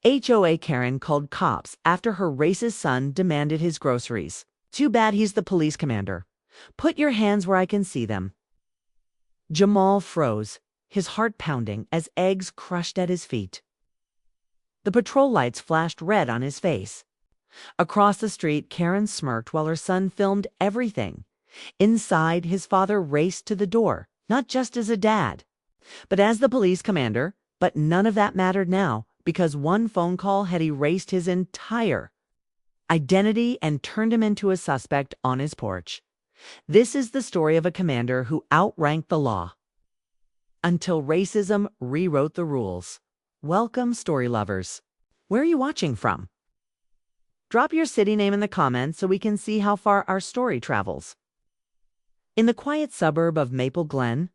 HOA Karen called cops after her racist son demanded his groceries. Too bad he's the police commander. Put your hands where I can see them. Jamal froze, his heart pounding as eggs crushed at his feet. The patrol lights flashed red on his face. Across the street, Karen smirked while her son filmed everything. Inside, his father raced to the door, not just as a dad, but as the police commander. But none of that mattered now, because one phone call had erased his entire identity and turned him into a suspect on his porch. This is the story of a commander who outranked the law until racism rewrote the rules. Welcome, story lovers. Where are you watching from? Drop your city name in the comments so we can see how far our story travels. In the quiet suburb of Maple Glen,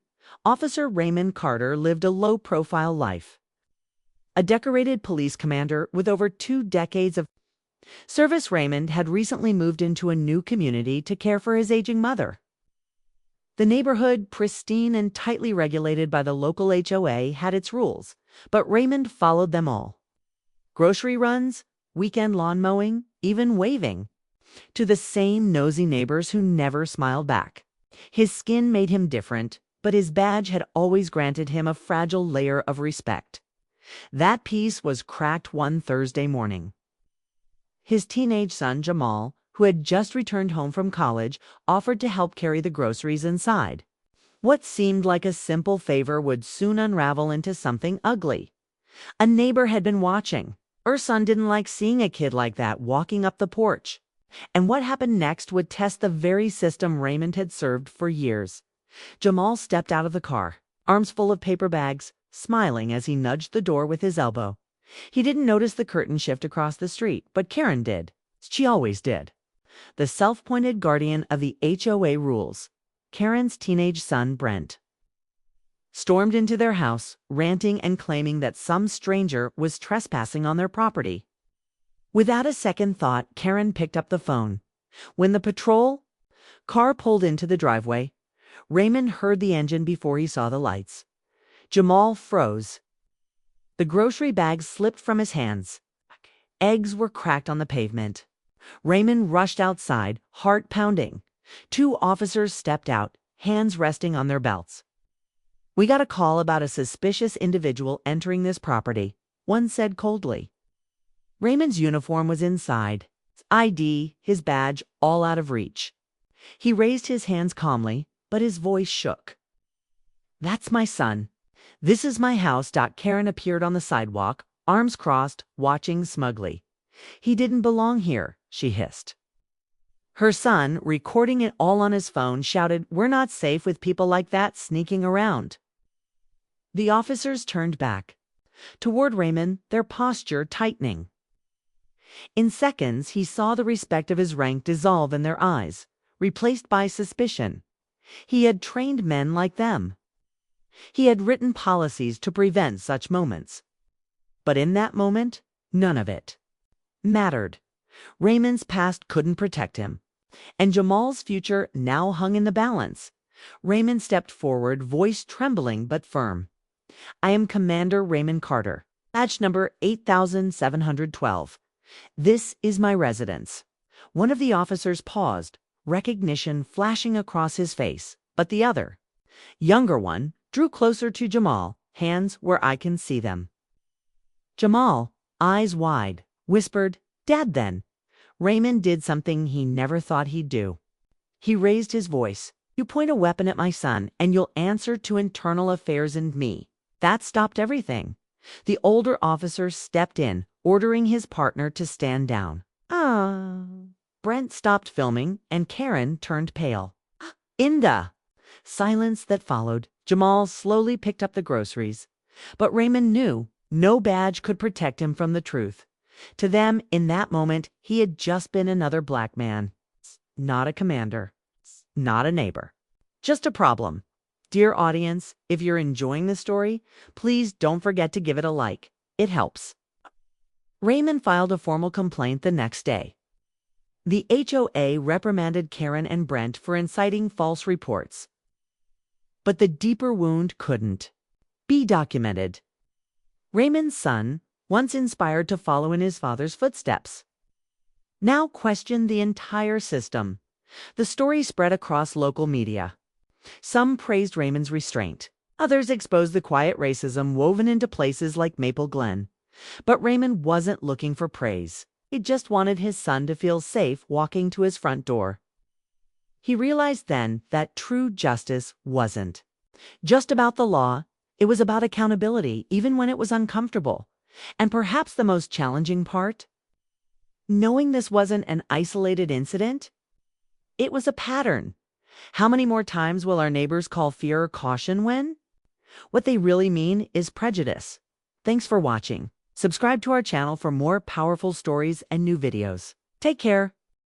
Officer Raymond Carter lived a low-profile life. A decorated police commander with over 2 decades of service, Raymond had recently moved into a new community to care for his aging mother. The neighborhood, pristine and tightly regulated by the local HOA, had its rules, but Raymond followed them all. Grocery runs, weekend lawn mowing, even waving to the same nosy neighbors who never smiled back. His skin made him different, but his badge had always granted him a fragile layer of respect. That piece was cracked one Thursday morning. His teenage son, Jamal, who had just returned home from college, offered to help carry the groceries inside. What seemed like a simple favor would soon unravel into something ugly. A neighbor had been watching. Her son didn't like seeing a kid like that walking up the porch. And what happened next would test the very system Raymond had served for years. Jamal stepped out of the car, arms full of paper bags, smiling as he nudged the door with his elbow. He didn't notice the curtain shift across the street, but Karen did. She always did. The self-appointed guardian of the HOA rules, Karen's teenage son, Brent, stormed into their house, ranting and claiming that some stranger was trespassing on their property. Without a second thought, Karen picked up the phone. When the patrol car pulled into the driveway, Raymond heard the engine before he saw the lights. Jamal froze. The grocery bags slipped from his hands. Eggs were cracked on the pavement. Raymond rushed outside, heart pounding. 2 officers stepped out, hands resting on their belts. "We got a call about a suspicious individual entering this property," one said coldly. Raymond's uniform was inside, his ID, his badge, all out of reach. He raised his hands calmly, but his voice shook. "That's my son. This is my house." Karen appeared on the sidewalk, arms crossed, watching smugly. "He didn't belong here," she hissed. Her son, recording it all on his phone, shouted, "We're not safe with people like that sneaking around." The officers turned back toward Raymond, their posture tightening. In seconds, he saw the respect of his rank dissolve in their eyes, replaced by suspicion. He had trained men like them. He had written policies to prevent such moments. But in that moment, none of it mattered. Raymond's past couldn't protect him, and Jamal's future now hung in the balance. Raymond stepped forward, voice trembling but firm. "I am Commander Raymond Carter, badge number 8712. This is my residence." One of the officers paused, recognition flashing across his face, but the other, younger one, drew closer to Jamal, hands where I can see them. Jamal, eyes wide, whispered, "Dad, then." Raymond did something he never thought he'd do. He raised his voice. "You point a weapon at my son, and you'll answer to internal affairs and me." That stopped everything. The older officer stepped in, ordering his partner to stand down. Brent stopped filming, and Karen turned pale. "Inda!" Silence that followed. Jamal slowly picked up the groceries. But Raymond knew no badge could protect him from the truth. To them, in that moment, he had just been another black man. Not a commander. Not a neighbor. Just a problem. Dear audience, if you're enjoying this story, please don't forget to give it a like. It helps. Raymond filed a formal complaint the next day. The HOA reprimanded Karen and Brent for inciting false reports. But the deeper wound couldn't be documented. Raymond's son, once inspired to follow in his father's footsteps, now questioned the entire system. The story spread across local media. Some praised Raymond's restraint. Others exposed the quiet racism woven into places like Maple Glen. But Raymond wasn't looking for praise. He just wanted his son to feel safe walking to his front door. He realized then that true justice wasn't just about the law. It was about accountability, even when it was uncomfortable. And perhaps the most challenging part? Knowing this wasn't an isolated incident, it was a pattern. How many more times will our neighbors call fear caution when what they really mean is prejudice? Thanks for watching. Subscribe to our channel for more powerful stories and new videos. Take care.